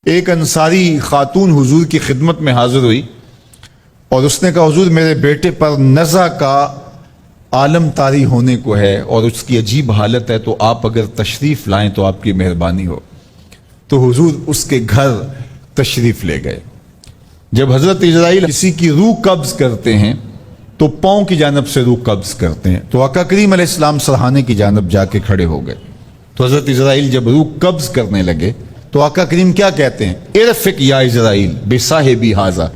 ایک انصاری خاتون حضور کی خدمت میں حاضر ہوئی اور اس نے کہا حضور میرے بیٹے پر نزع کا عالم طاری ہونے کو ہے اور اس کی عجیب حالت ہے، تو آپ اگر تشریف لائیں تو آپ کی مہربانی ہو۔ تو حضور اس کے گھر تشریف لے گئے۔ جب حضرت اسرائیل کسی کی روح قبض کرتے ہیں تو پاؤں کی جانب سے روح قبض کرتے ہیں، تو آقا کریم علیہ السلام سرہانے کی جانب جا کے کھڑے ہو گئے۔ تو حضرت اسرائیل جب روح قبض کرنے لگے تو آقا کریم کیا کہتے ہیں؟ ارفق یا اسرائیل بصاحبی ھذا،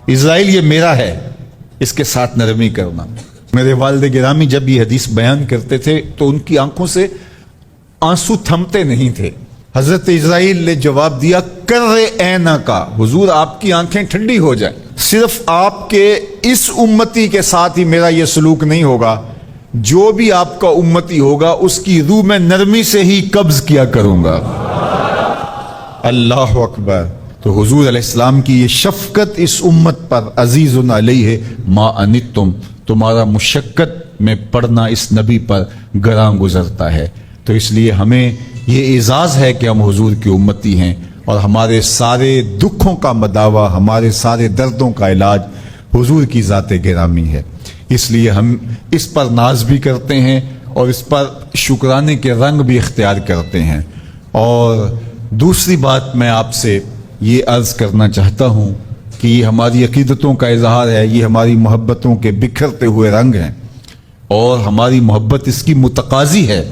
اسرائیل یہ میرا ہے، اس کے ساتھ نرمی کرنا۔ میرے والد گرامی جب یہ حدیث بیان کرتے تھے تو ان کی آنکھوں سے آنسو تھمتے نہیں تھے۔ حضرت اسرائیل نے جواب دیا کر عینا کا، حضور آپ کی آنکھیں ٹھنڈی ہو جائیں، صرف آپ کے اس امتی کے ساتھ ہی میرا یہ سلوک نہیں ہوگا، جو بھی آپ کا امتی ہوگا اس کی روح میں نرمی سے ہی قبض کیا کروں گا۔ اللہ اکبر۔ تو حضور علیہ السلام کی یہ شفقت اس امت پر، عزیز علیہ ما انتم، تمہارا مشقت میں پڑھنا اس نبی پر گراں گزرتا ہے۔ تو اس لیے ہمیں یہ اعزاز ہے کہ ہم حضور کی امتی ہیں اور ہمارے سارے دکھوں کا مداوع، ہمارے سارے دردوں کا علاج حضور کی ذات گرامی ہے۔ اس لیے ہم اس پر ناز بھی کرتے ہیں اور اس پر شکرانے کے رنگ بھی اختیار کرتے ہیں۔ اور دوسری بات میں آپ سے یہ عرض کرنا چاہتا ہوں کہ یہ ہماری عقیدتوں کا اظہار ہے، یہ ہماری محبتوں کے بکھرتے ہوئے رنگ ہیں، اور ہماری محبت اس کی متقاضی ہے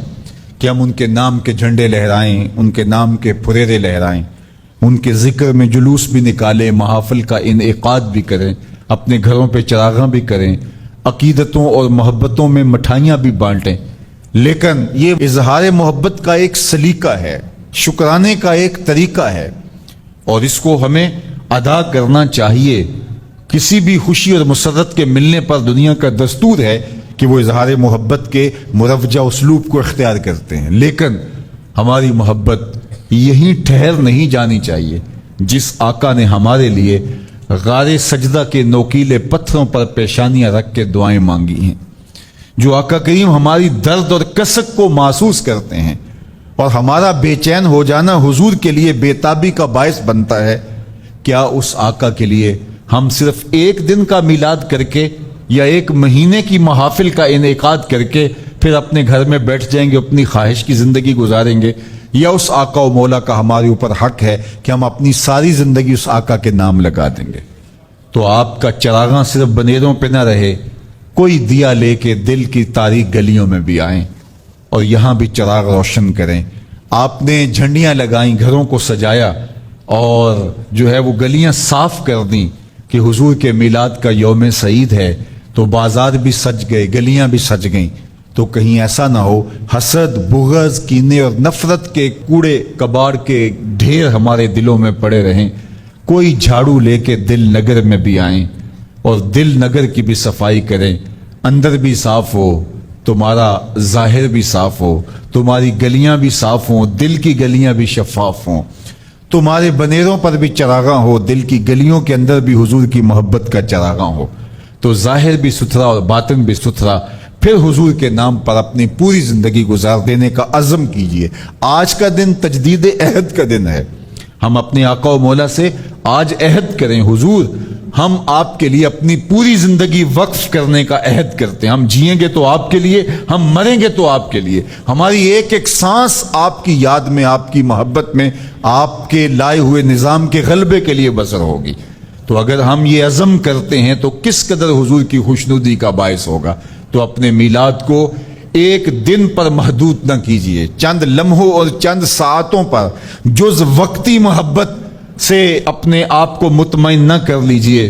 کہ ہم ان کے نام کے جھنڈے لہرائیں، ان کے نام کے پھریرے لہرائیں، ان کے ذکر میں جلوس بھی نکالیں، محافل کا انعقاد بھی کریں، اپنے گھروں پہ چراغاں بھی کریں، عقیدتوں اور محبتوں میں مٹھائیاں بھی بانٹیں۔ لیکن یہ اظہار محبت کا ایک سلیقہ ہے، شکرانے کا ایک طریقہ ہے، اور اس کو ہمیں ادا کرنا چاہیے۔ کسی بھی خوشی اور مسرت کے ملنے پر دنیا کا دستور ہے کہ وہ اظہار محبت کے مروجہ اسلوب کو اختیار کرتے ہیں، لیکن ہماری محبت یہیں ٹھہر نہیں جانی چاہیے۔ جس آقا نے ہمارے لیے غار سجدہ کے نوکیلے پتھروں پر پیشانیاں رکھ کے دعائیں مانگی ہیں، جو آقا کریم ہماری درد اور کسک کو محسوس کرتے ہیں اور ہمارا بے چین ہو جانا حضور کے لیے بےتابی کا باعث بنتا ہے، کیا اس آقا کے لیے ہم صرف ایک دن کا میلاد کر کے یا ایک مہینے کی محافل کا انعقاد کر کے پھر اپنے گھر میں بیٹھ جائیں گے، اپنی خواہش کی زندگی گزاریں گے؟ یا اس آقا و مولا کا ہمارے اوپر حق ہے کہ ہم اپنی ساری زندگی اس آقا کے نام لگا دیں گے؟ تو آپ کا چراغاں صرف بنیروں پہ نہ رہے، کوئی دیا لے کے دل کی تاریک گلیوں میں بھی آئیں اور یہاں بھی چراغ روشن کریں۔ آپ نے جھنڈیاں لگائیں، گھروں کو سجایا اور جو ہے وہ گلیاں صاف کر دیں کہ حضور کے میلاد کا یوم سعید ہے، تو بازار بھی سج گئے، گلیاں بھی سج گئیں۔ تو کہیں ایسا نہ ہو حسد، بغض، کینے اور نفرت کے کوڑے کباڑ کے ڈھیر ہمارے دلوں میں پڑے رہیں۔ کوئی جھاڑو لے کے دل نگر میں بھی آئیں اور دل نگر کی بھی صفائی کریں، اندر بھی صاف ہو، تمہارا ظاہر بھی صاف ہو، تمہاری گلیاں بھی صاف ہوں، دل کی گلیاں بھی شفاف ہوں، تمہارے بنیروں پر بھی چراغاں ہو، دل کی گلیوں کے اندر بھی حضور کی محبت کا چراغاں ہو، تو ظاہر بھی ستھرا اور باطن بھی ستھرا، پھر حضور کے نام پر اپنی پوری زندگی گزار دینے کا عزم کیجئے۔ آج کا دن تجدید عہد کا دن ہے، ہم اپنے آقا و مولا سے آج عہد کریں، حضور ہم آپ کے لیے اپنی پوری زندگی وقف کرنے کا عہد کرتے ہیں، ہم جئیں گے تو آپ کے لیے، ہم مریں گے تو آپ کے لیے، ہماری ایک ایک سانس آپ کی یاد میں، آپ کی محبت میں، آپ کے لائے ہوئے نظام کے غلبے کے لیے بسر ہوگی۔ تو اگر ہم یہ عزم کرتے ہیں تو کس قدر حضور کی خوشنودی کا باعث ہوگا۔ تو اپنے میلاد کو ایک دن پر محدود نہ کیجئے، چند لمحوں اور چند ساعتوں پر جز وقتی محبت سے اپنے آپ کو مطمئن نہ کر لیجئے،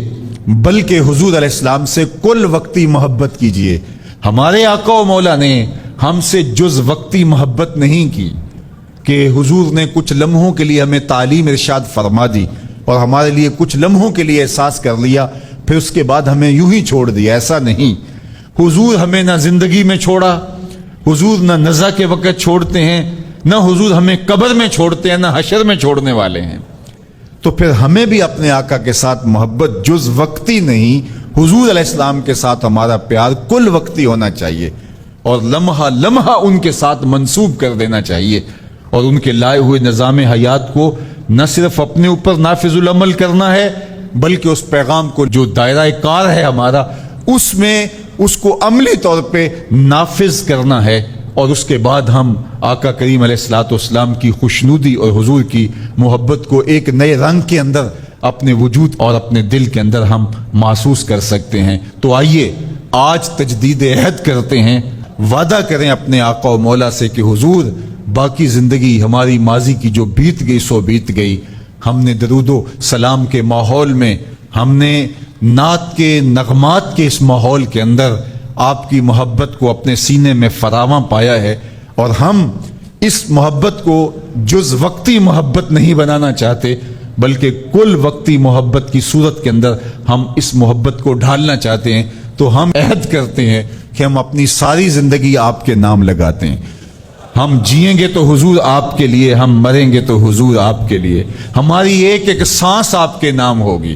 بلکہ حضور علیہ السلام سے کل وقتی محبت کیجئے۔ ہمارے آقا و مولا نے ہم سے جز وقتی محبت نہیں کی کہ حضور نے کچھ لمحوں کے لیے ہمیں تعلیم ارشاد فرما دی اور ہمارے لیے کچھ لمحوں کے لیے احساس کر لیا، پھر اس کے بعد ہمیں یوں ہی چھوڑ دیا، ایسا نہیں۔ حضور ہمیں نہ زندگی میں چھوڑا، حضور نہ نزع کے وقت چھوڑتے ہیں، نہ حضور ہمیں قبر میں چھوڑتے ہیں، نہ حشر میں چھوڑنے والے ہیں۔ تو پھر ہمیں بھی اپنے آقا کے ساتھ محبت جز وقتی نہیں، حضور علیہ السلام کے ساتھ ہمارا پیار کل وقتی ہونا چاہیے اور لمحہ لمحہ ان کے ساتھ منسوب کر دینا چاہیے، اور ان کے لائے ہوئے نظام حیات کو نہ صرف اپنے اوپر نافذ العمل کرنا ہے بلکہ اس پیغام کو جو دائرہ کار ہے ہمارا اس میں اس کو عملی طور پہ نافذ کرنا ہے، اور اس کے بعد ہم آقا کریم علیہ الصلوۃ والسلام کی خوشنودی اور حضور کی محبت کو ایک نئے رنگ کے اندر اپنے وجود اور اپنے دل کے اندر ہم محسوس کر سکتے ہیں۔ تو آئیے آج تجدید عہد کرتے ہیں، وعدہ کریں اپنے آقا و مولا سے کہ حضور باقی زندگی ہماری ماضی کی جو بیت گئی سو بیت گئی، ہم نے درود و سلام کے ماحول میں، ہم نے نعت کے نغمات کے اس ماحول کے اندر آپ کی محبت کو اپنے سینے میں فراواں پایا ہے، اور ہم اس محبت کو جز وقتی محبت نہیں بنانا چاہتے بلکہ کل وقتی محبت کی صورت کے اندر ہم اس محبت کو ڈھالنا چاہتے ہیں۔ تو ہم عہد کرتے ہیں کہ ہم اپنی ساری زندگی آپ کے نام لگاتے ہیں۔ ہم جئیں گے تو حضور آپ کے لیے، ہم مریں گے تو حضور آپ کے لیے، ہماری ایک ایک سانس آپ کے نام ہوگی۔